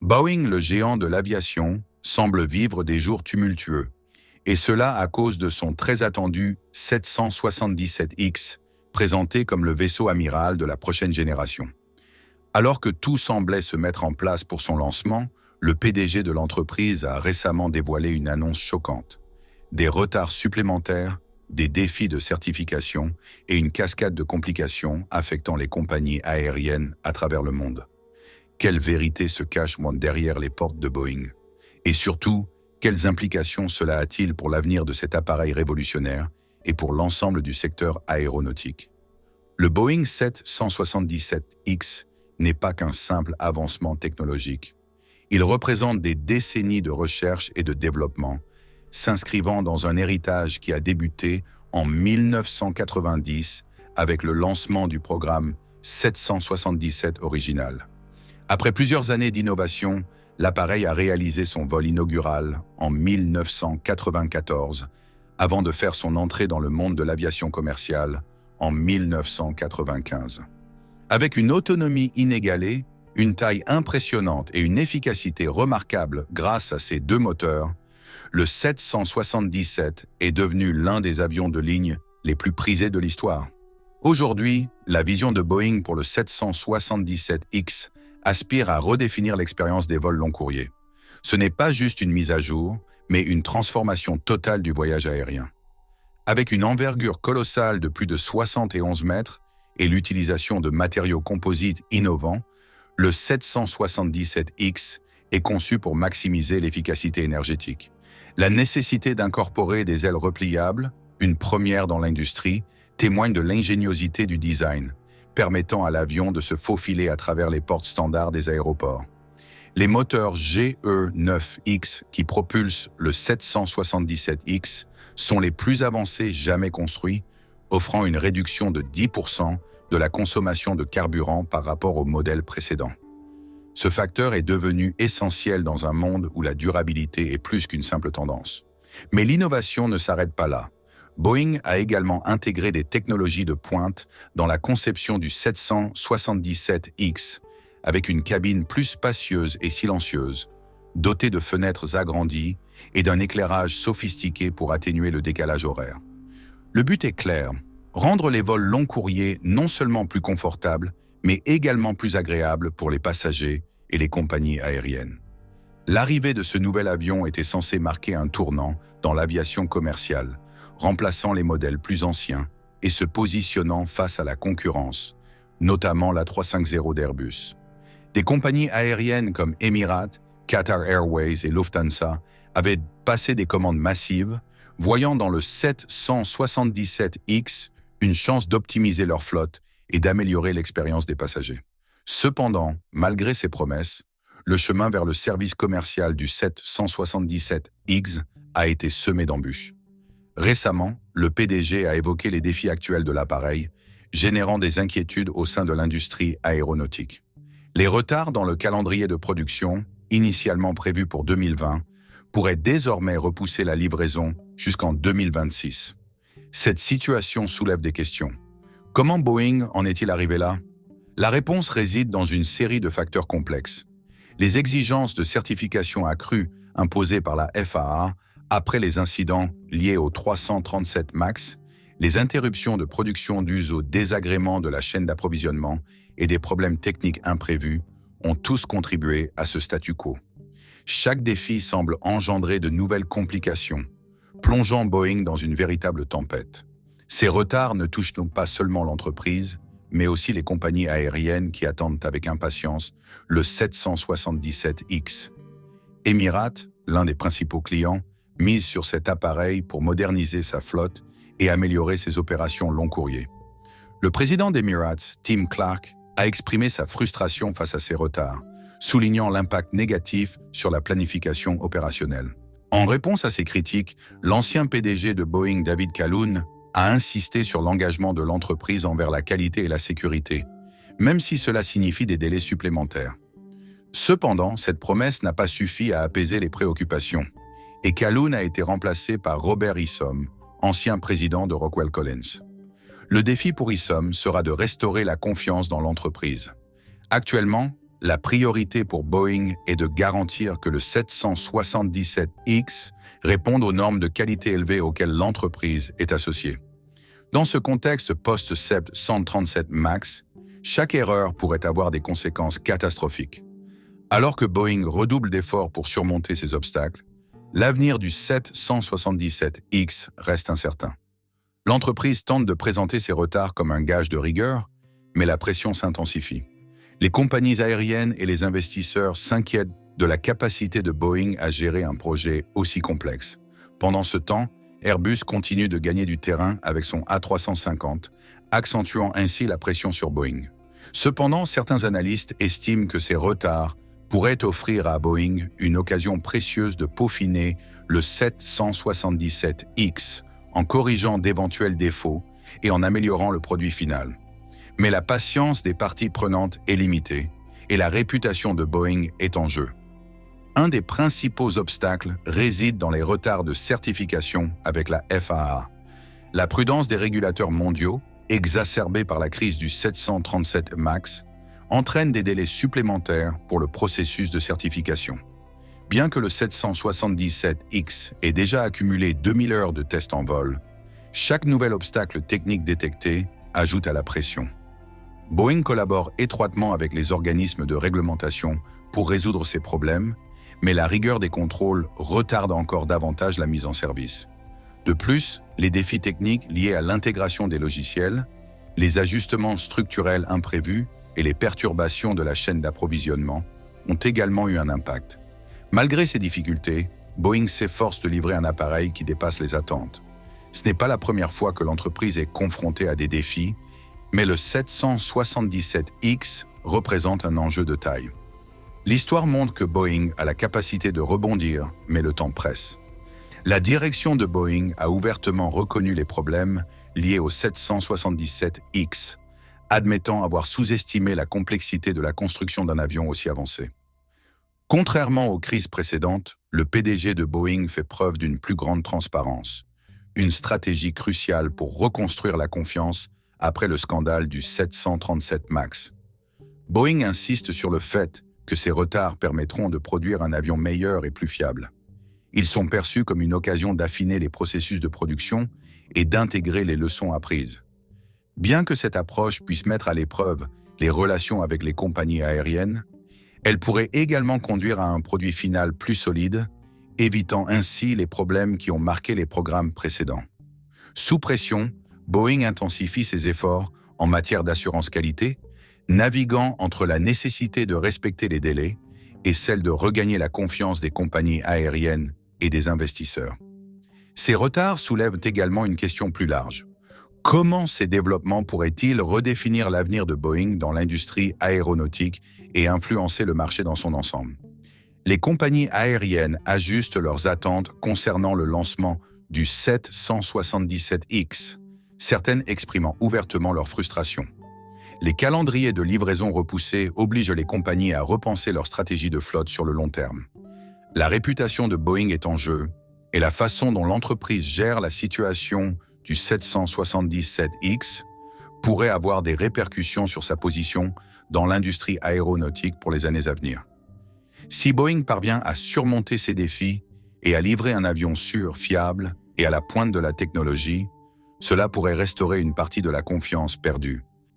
Boeing, le géant de l'aviation, semble vivre des jours tumultueux, et cela à cause de son très attendu 777X, présenté comme le vaisseau amiral de la prochaine génération. Alors que tout semblait se mettre en place pour son lancement, le PDG de l'entreprise a récemment dévoilé une annonce choquante. Des retards supplémentaires, des défis de certification et une cascade de complications affectant les compagnies aériennes à travers le monde. Quelle vérité se cache derrière les portes de Boeing? Et surtout, quelles implications cela a-t-il pour l'avenir de cet appareil révolutionnaire et pour l'ensemble du secteur aéronautique? Le Boeing 777X n'est pas qu'un simple avancement technologique. Il représente des décennies de recherche et de développement, s'inscrivant dans un héritage qui a débuté en 1990 avec le lancement du programme 777 original. Après plusieurs années d'innovation, l'appareil a réalisé son vol inaugural en 1994, avant de faire son entrée dans le monde de l'aviation commerciale en 1995. Avec une autonomie inégalée, une taille impressionnante et une efficacité remarquable grâce à ses deux moteurs, le 777 est devenu l'un des avions de ligne les plus prisés de l'histoire. Aujourd'hui, la vision de Boeing pour le 777X aspire à redéfinir l'expérience des vols long courriers. Ce n'est pas juste une mise à jour, mais une transformation totale du voyage aérien. Avec une envergure colossale de plus de 71 mètres et l'utilisation de matériaux composites innovants, le 777X est conçu pour maximiser l'efficacité énergétique. La nécessité d'incorporer des ailes repliables, une première dans l'industrie, témoigne de l'ingéniosité du design, permettant à l'avion de se faufiler à travers les portes standards des aéroports. Les moteurs GE9X qui propulsent le 777X sont les plus avancés jamais construits, offrant une réduction de 10% de la consommation de carburant par rapport au modèle précédent. Ce facteur est devenu essentiel dans un monde où la durabilité est plus qu'une simple tendance. Mais l'innovation ne s'arrête pas là. Boeing a également intégré des technologies de pointe dans la conception du 777X, avec une cabine plus spacieuse et silencieuse, dotée de fenêtres agrandies et d'un éclairage sophistiqué pour atténuer le décalage horaire. Le but est clair, rendre les vols long courriers non seulement plus confortables, mais également plus agréables pour les passagers et les compagnies aériennes. L'arrivée de ce nouvel avion était censée marquer un tournant dans l'aviation commerciale, remplaçant les modèles plus anciens et se positionnant face à la concurrence, notamment l'A350 d'Airbus. Des compagnies aériennes comme Emirates, Qatar Airways et Lufthansa avaient passé des commandes massives, voyant dans le 777X une chance d'optimiser leur flotte et d'améliorer l'expérience des passagers. Cependant, malgré ces promesses, le chemin vers le service commercial du 777X a été semé d'embûches. Récemment, le PDG a évoqué les défis actuels de l'appareil, générant des inquiétudes au sein de l'industrie aéronautique. Les retards dans le calendrier de production, initialement prévus pour 2020, pourraient désormais repousser la livraison jusqu'en 2026. Cette situation soulève des questions. Comment Boeing en est-il arrivé là? La réponse réside dans une série de facteurs complexes. Les exigences de certification accrues imposées par la FAA après les incidents liés au 337 MAX, les interruptions de production dues au désagrément de la chaîne d'approvisionnement et des problèmes techniques imprévus ont tous contribué à ce statu quo. Chaque défi semble engendrer de nouvelles complications, plongeant Boeing dans une véritable tempête. Ces retards ne touchent donc pas seulement l'entreprise, mais aussi les compagnies aériennes qui attendent avec impatience le 777X. Emirates, l'un des principaux clients, mise sur cet appareil pour moderniser sa flotte et améliorer ses opérations long courrier. Le président d'Emirates, Tim Clark, a exprimé sa frustration face à ces retards, soulignant l'impact négatif sur la planification opérationnelle. En réponse à ces critiques, l'ancien PDG de Boeing, David Calhoun, a insisté sur l'engagement de l'entreprise envers la qualité et la sécurité, même si cela signifie des délais supplémentaires. Cependant, cette promesse n'a pas suffi à apaiser les préoccupations, et Calhoun a été remplacé par Robert Isom, ancien président de Rockwell Collins. Le défi pour Isom sera de restaurer la confiance dans l'entreprise. Actuellement, la priorité pour Boeing est de garantir que le 777X réponde aux normes de qualité élevées auxquelles l'entreprise est associée. Dans ce contexte post-737 MAX, chaque erreur pourrait avoir des conséquences catastrophiques. Alors que Boeing redouble d'efforts pour surmonter ces obstacles, l'avenir du 777X reste incertain. L'entreprise tente de présenter ces retards comme un gage de rigueur, mais la pression s'intensifie. Les compagnies aériennes et les investisseurs s'inquiètent de la capacité de Boeing à gérer un projet aussi complexe. Pendant ce temps, Airbus continue de gagner du terrain avec son A350, accentuant ainsi la pression sur Boeing. Cependant, certains analystes estiment que ces retards pourraient offrir à Boeing une occasion précieuse de peaufiner le 777X en corrigeant d'éventuels défauts et en améliorant le produit final. Mais la patience des parties prenantes est limitée et la réputation de Boeing est en jeu. Un des principaux obstacles réside dans les retards de certification avec la FAA. La prudence des régulateurs mondiaux, exacerbée par la crise du 737 MAX, entraîne des délais supplémentaires pour le processus de certification. Bien que le 777X ait déjà accumulé 2000 heures de tests en vol, chaque nouvel obstacle technique détecté ajoute à la pression. Boeing collabore étroitement avec les organismes de réglementation pour résoudre ces problèmes, mais la rigueur des contrôles retarde encore davantage la mise en service. De plus, les défis techniques liés à l'intégration des logiciels, les ajustements structurels imprévus et les perturbations de la chaîne d'approvisionnement ont également eu un impact. Malgré ces difficultés, Boeing s'efforce de livrer un appareil qui dépasse les attentes. Ce n'est pas la première fois que l'entreprise est confrontée à des défis, mais le 777X représente un enjeu de taille. L'histoire montre que Boeing a la capacité de rebondir, mais le temps presse. La direction de Boeing a ouvertement reconnu les problèmes liés au 777X, admettant avoir sous-estimé la complexité de la construction d'un avion aussi avancé. Contrairement aux crises précédentes, le PDG de Boeing fait preuve d'une plus grande transparence, une stratégie cruciale pour reconstruire la confiance après le scandale du 737 MAX. Boeing insiste sur le fait que ces retards permettront de produire un avion meilleur et plus fiable. Ils sont perçus comme une occasion d'affiner les processus de production et d'intégrer les leçons apprises. Bien que cette approche puisse mettre à l'épreuve les relations avec les compagnies aériennes, elle pourrait également conduire à un produit final plus solide, évitant ainsi les problèmes qui ont marqué les programmes précédents. Sous pression, Boeing intensifie ses efforts en matière d'assurance qualité, naviguant entre la nécessité de respecter les délais et celle de regagner la confiance des compagnies aériennes et des investisseurs. Ces retards soulèvent également une question plus large. Comment ces développements pourraient-ils redéfinir l'avenir de Boeing dans l'industrie aéronautique et influencer le marché dans son ensemble? Les compagnies aériennes ajustent leurs attentes concernant le lancement du 777X, certaines exprimant ouvertement leur frustration. Les calendriers de livraison repoussés obligent les compagnies à repenser leur stratégie de flotte sur le long terme. La réputation de Boeing est en jeu et la façon dont l'entreprise gère la situation du 777X pourrait avoir des répercussions sur sa position dans l'industrie aéronautique pour les années à venir. Si Boeing parvient à surmonter ces défis et à livrer un avion sûr, fiable et à la pointe de la technologie, cela pourrait restaurer une partie de la confiance perdue